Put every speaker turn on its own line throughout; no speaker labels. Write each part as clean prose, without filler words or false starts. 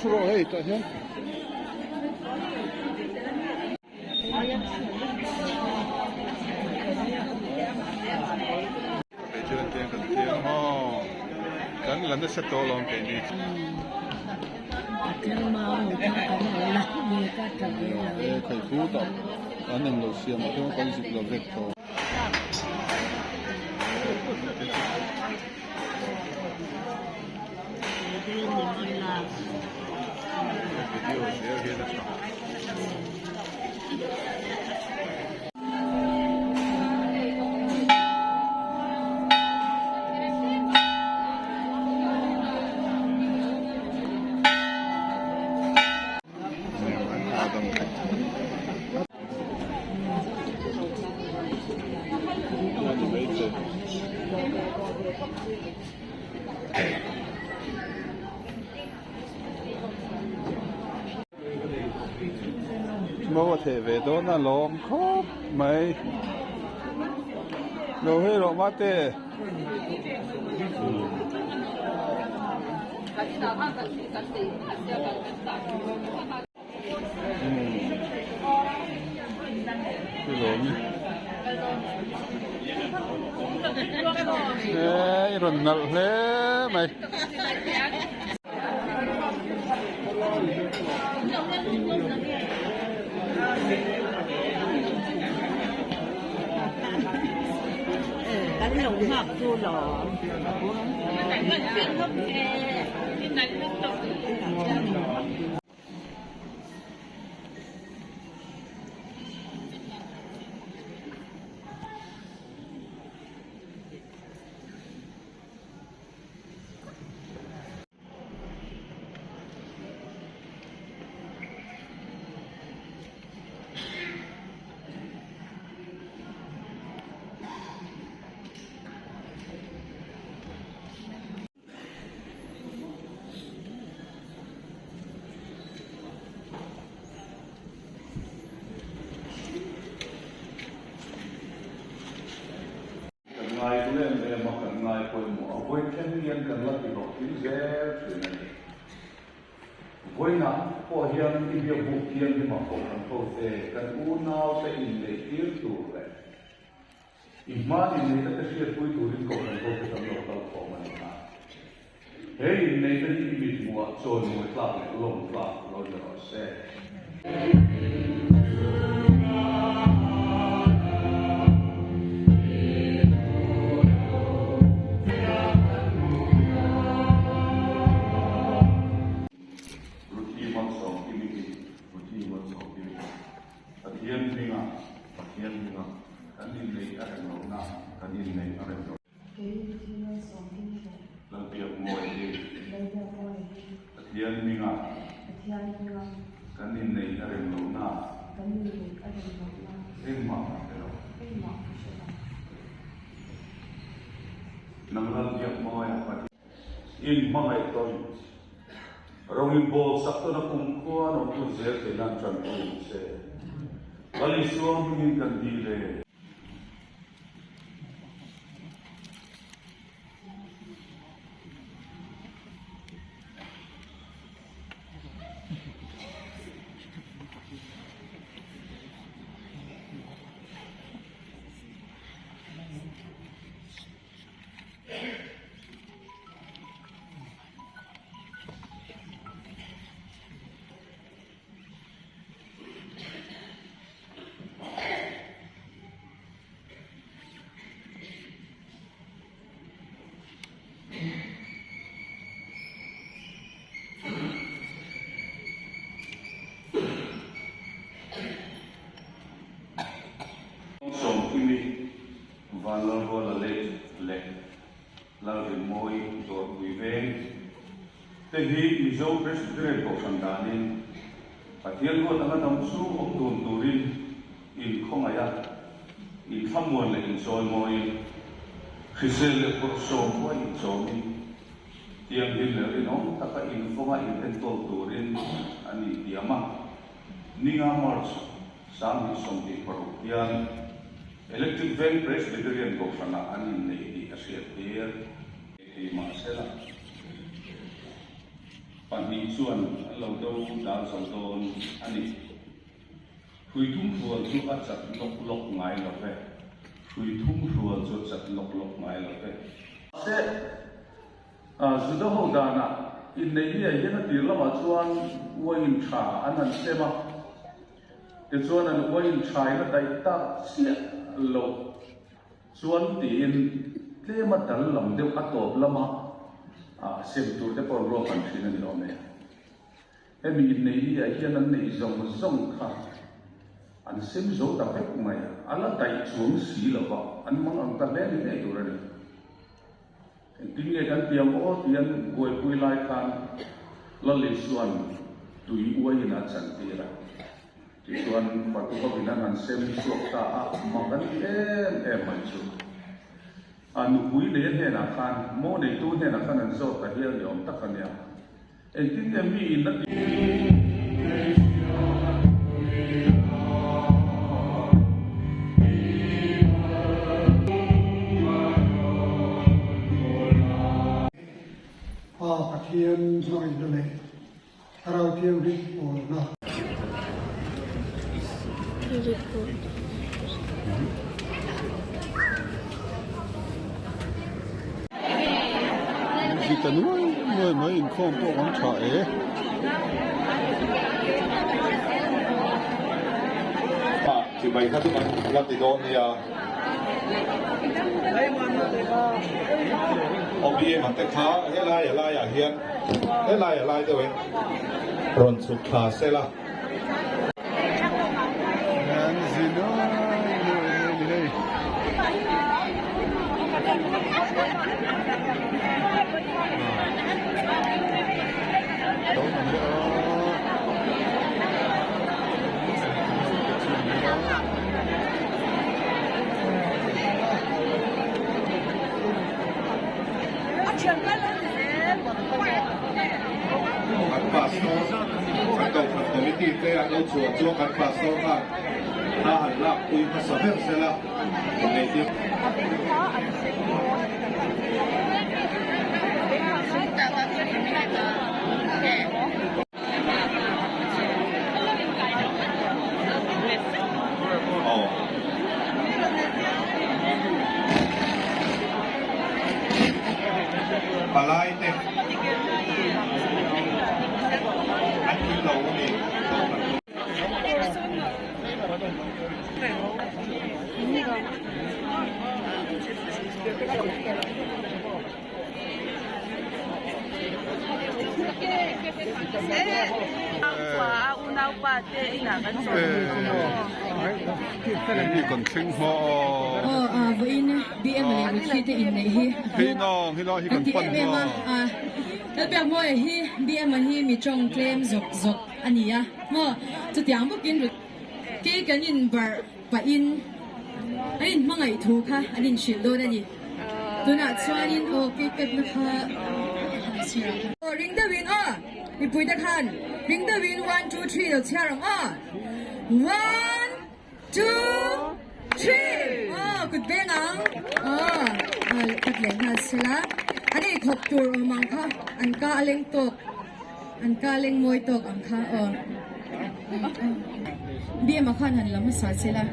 thuro hei ta hian be chuan tiang kan tiang ho kan lan da setto long ke ni
cái màu cái cái màu là nhiều cái trồng
e khai fu ta an nang lo siam a thong kan zik lo vek to mô thể về đó là lom khóc mấy đồ hơi lộ mát tê ê rồi nợ thế mày
đánh lụng học chua lò
ngài cũng lên về mà cần ngài coi mỏ với thiên nhiên cần là cái học tiếng dễ chuyện này với nó có hiện cái việc buộc thiên thì mà không cần thôi để cần u nào sẽ in để tiếng tụ vậy mà in này ta sẽ vui tụ đến cầu cần thôi cái tầm độ tao có mà nó hey in này ta đi bị mua trôi mua lạc lồng lạc rồi sẽ làm việc ngồi đi thiên minh à cái nhìn này là đừng lâu na em mặc cái đó nằm làm việc ngồi à in mặc cái tôi rong in bol sắc tôi nó cũng qua nó cũng dễ để làm chuẩn bị sẽ vali xuống mình cần đi về và lâu rồi là lệ là môi rồi quý về thế thì mình dâu president của thành đàn nên và thiên quân đã nắm số ông tuần tù đi in không ai à in tham nguồn là in soi môi khi xe lệ cuộc sống của in soi tiền đi lệ nó ta phải in không ai in tên tù đi anh đi tiệm mà ninga mars sang đi sống đi parokian electric van presbyterian ko sana anin na idi asiat here di masela ปันนี้ส่วนเราดูดาวสองตัวอันนี้คุยทุ่งทัวร์จุดจัดลกไม้เราไปคุยทุ่งทัวร์จุดจัดลกไม้เราไปเสร็จสุดท้ายดานะอินเดียยังตีละมาส่วนวัยชาอันนั้นเสมาแต่ส่วนนั้นวัยชายังได้ตัดเสียลกส่วนตีนเลี้ยมาดัลลำเดียวอัตโตบละมาเสียตัวจะพอรวมกันที่นั่นเราเนี่ยเอ็มอินเดียยังนั้นในจงค่ะอันเสียมโจตาเป็กไม่อะละได้ช่วงสีละก็อันมันอันตะเล่นนี่ตัวนั้นทีนี้กันเตรียมโอ้เตรียมกวยคุยไล่กันละลิส่วนตุยอวยนัดสันติระที่ส่วนปัจจุบันนั้นเสียมโจตามันกันมันชุอันคุยเรื่องเนี่ยนะครับโมเดลตัวเนี่ยนะครับนั่นโจตาเฮียยอมตักกันเนี่ยที่เนี่ยมีนัด
เทียนหน่อยเลยเราเทียนริบโอนะ
Kita nuôi mới in không có quán trọ ấy.
Thì mày thấy tụi mình làm gì đó thì ông đi mà tay khá cái lai à hiền cái lai thôi rồi sụp khá xe là Hãy subscribe cho kênh Ghiền Mì Gõ để không bỏ lỡ những video
Ini còn sinh ho.
Với BM này mình khi in này
Hi no hi còn phân ho.
แล้วแบบว่าBMมันมีจงเคลมจกอันนี้อ่ะมั่วจะเตียงพวกกินหรือกี่กันอินบาร์บาอินอันนี้มั่งไงถูกค่ะอันนี้ชิลโดนั่นนี่ตัวน่ะชวนอินโอเคเป็นนะคะโอ้ริงเดวินอ่ะมีปุยตะคันริงเดวิน1 2 3เดี๋ยวเชียร์อ่ะ1 2 3กุดเบนังกุดเล่นฮัสละอันนี้ขบตัวมังค่ะอันกาเล็งตกอันกาเล็งมวยตกอันค่ะเบี้ยมาขันหันแล้วมาสอนสิละ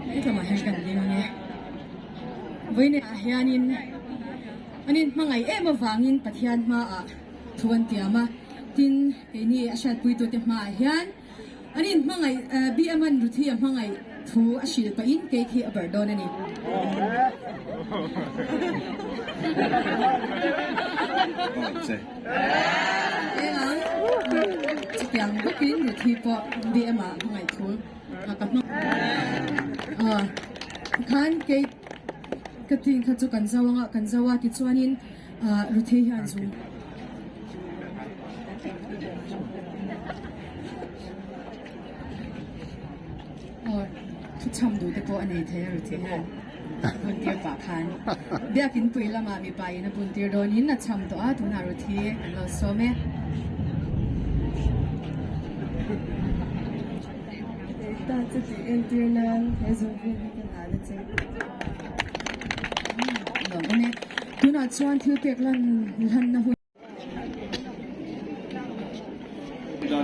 ให้ทำมาให้กันดีมั้งเนี่ยวันนี้อาเฮียนินอันนี้มังไงมาฟังนินปะเทียนมาทวนเตียมาทินไอ้นี่อาชาปุยตัวเตียมาอาเฮียนอันนี้มังไงเบี้ยมันรู้ที่มังไงทูอาชีพไปอินเกย์อับเบิร์ดอนนี่จะยังก็กินอยู่ที่ปอดีมาไงทุนกับน้องคันเกย์กติงขัดจุกันซาวะที่ชวนินรู้ที่ฮันซูทุกชมดูแต่ก็อันนี้เท่รู้ที่ฮันบุญเตียปากคันเดี๋ยวกินปุ๋ยละมามีไปนะบุญเตียโดนนินนะชมตัวทุนารู้ที่เราโซเมตาจะตีเอ็นตีนังเฮซูฟินกันหาได้จริงหลงเนี่ยทุนาชวนถือเปียกลันนะหุ่น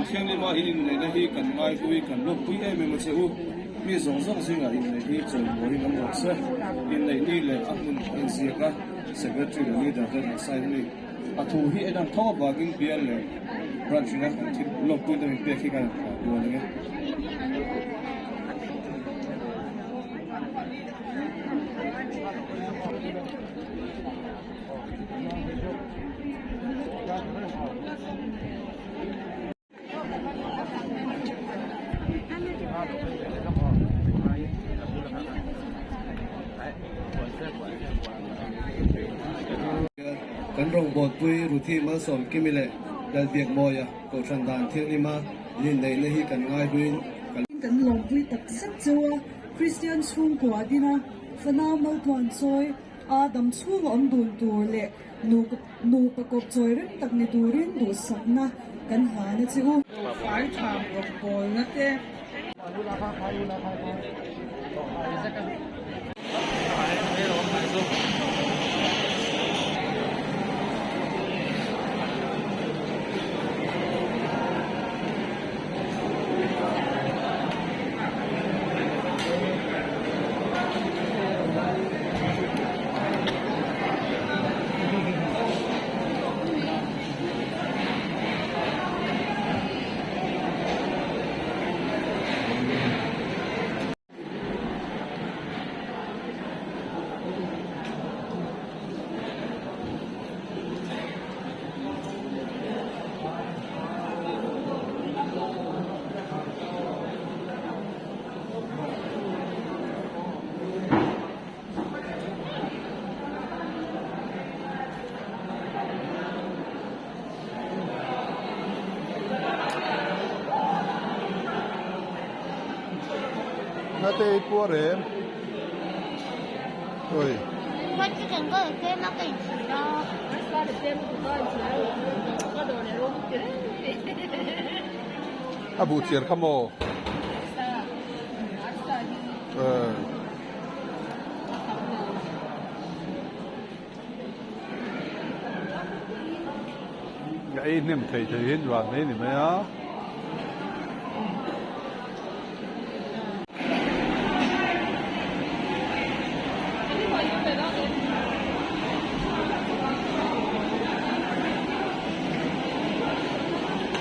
เที่ยงนี้มาอินในนาทีกันง่ายคุยกันลบคุยไอ้เมื่อเช้ามีสองสิ่งอินในที่จนบริน้ำหนักเสียอินในนี่เลยอันนั้นอินเสียก็เสกตรีนี่ดังนั้นใส่นี่อัฐูที่ไอ้ดังท้อบากินเบียร์เลยรันชินะที่ลบคุยตัวนี้เปียกกันดูอะไรเงี้ย
กันรองบอดปุยรูที่มาสอมกิมิเลดัลเบียกมอยก็ชันดานเที่ยงนี้มาลินในเลหิกันง่ายบุญ
กันลงวิตักสักจัวคริสเตียนช่วงกว่าดีนะฟนาเมื่อตอนซอยอาดัมช่วงอมดูดูเละนูประกอบจอยเรื่องตักในดูเรื่องดูสักนะกันหานะจิอูฝ่ายทางกับบอลนะเต้
那这一波人，对，
我之前嗰條 game 都幾遲咯。
阿布吉尔看冇？哎，你们推很软的你们啊？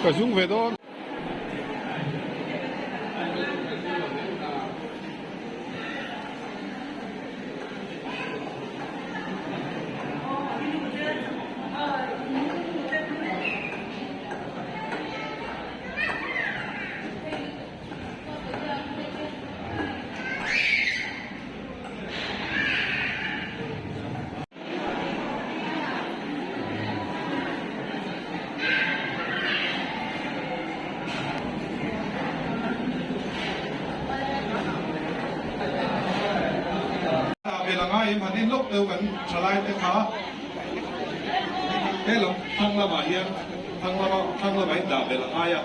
个胸肥多。
มันนี่ลบเร็วกันสไลด์ขาเฮ้ยหลงทั้งละมาเฮียทั้งละไม่ด่าเป็นละไงอ่ะ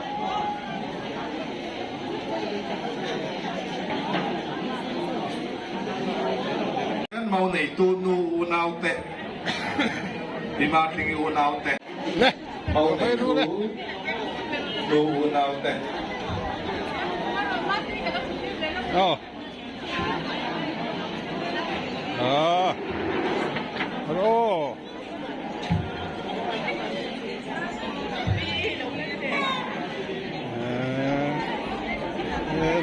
กันเมาในตูนูนาวเตะดิมาทิงอูนาวเตะเมาในตูนูนาวเตะ
哦。啊，hello。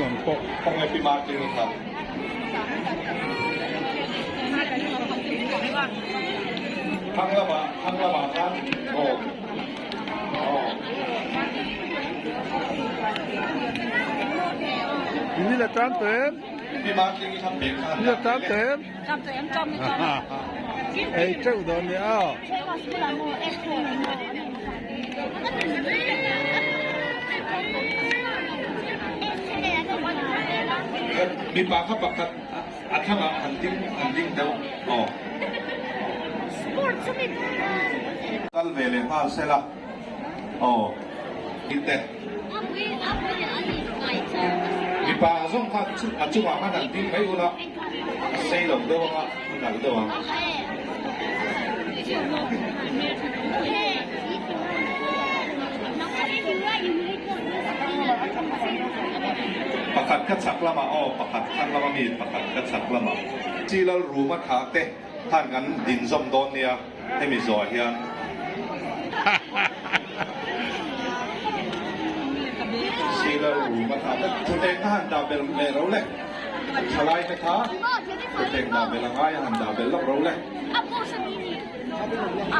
ลำปก
ทำไมพี่มาจริงครับทั้งละบาทโอ้
นี่แหละตามเต็ม
พี่มาจริงทำเด็กขนาด
นี่แหละตามเต็มไอ้เจ้าโดนเนี่ย
มีปลาข้าวปักกันอัดข้างอันดิ้งเดาอ๋อตัลเวเลพาเซล่าอ๋ออินเตมีปลาส่งข้าวอัดจุกว่ามันอันดิ้งไม่รู้ละเซลล์เดาว่ามันอะไรเดาว่า ประคัดคัดสักละมาอ้อประคัดคัดละมามีประคัดคัดสักละมาจีละรู้มาขาเตะท่านกันดินส้มโดนเนี่ยให้มีซอยเฮียนจีละรู้มาขาเตะคุณเองท่านดาวเบลเราเลยสลายไหมคะคุณเองดาวเบลละง่ายท่านดาวเบลล็อกเราเลย
啊，不是迷你。啊，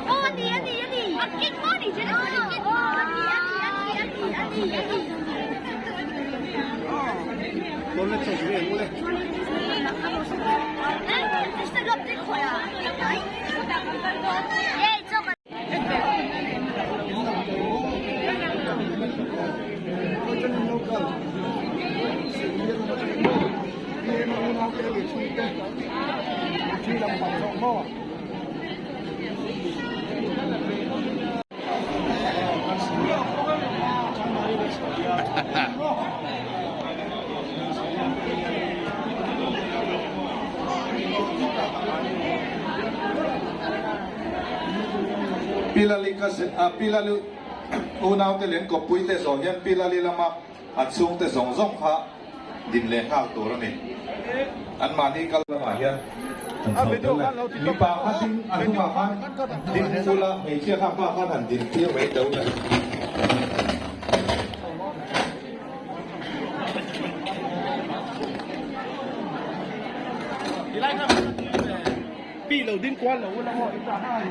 哦，你，啊，给我你觉得哦，你。
tôi lên chụp về luôn đấy
哎，你是个这块啊？哎，这个。
Pilali kasi pilali unaw te len ko pui te so yan pilali lama at sung te song song ha din le ha to ro ni an mani kal lama yan mi pa ha din an ma ha din pula me chia ha pa ha han din tia me dau ya
Bị đầu điên quan là uống nó hỏi cả hai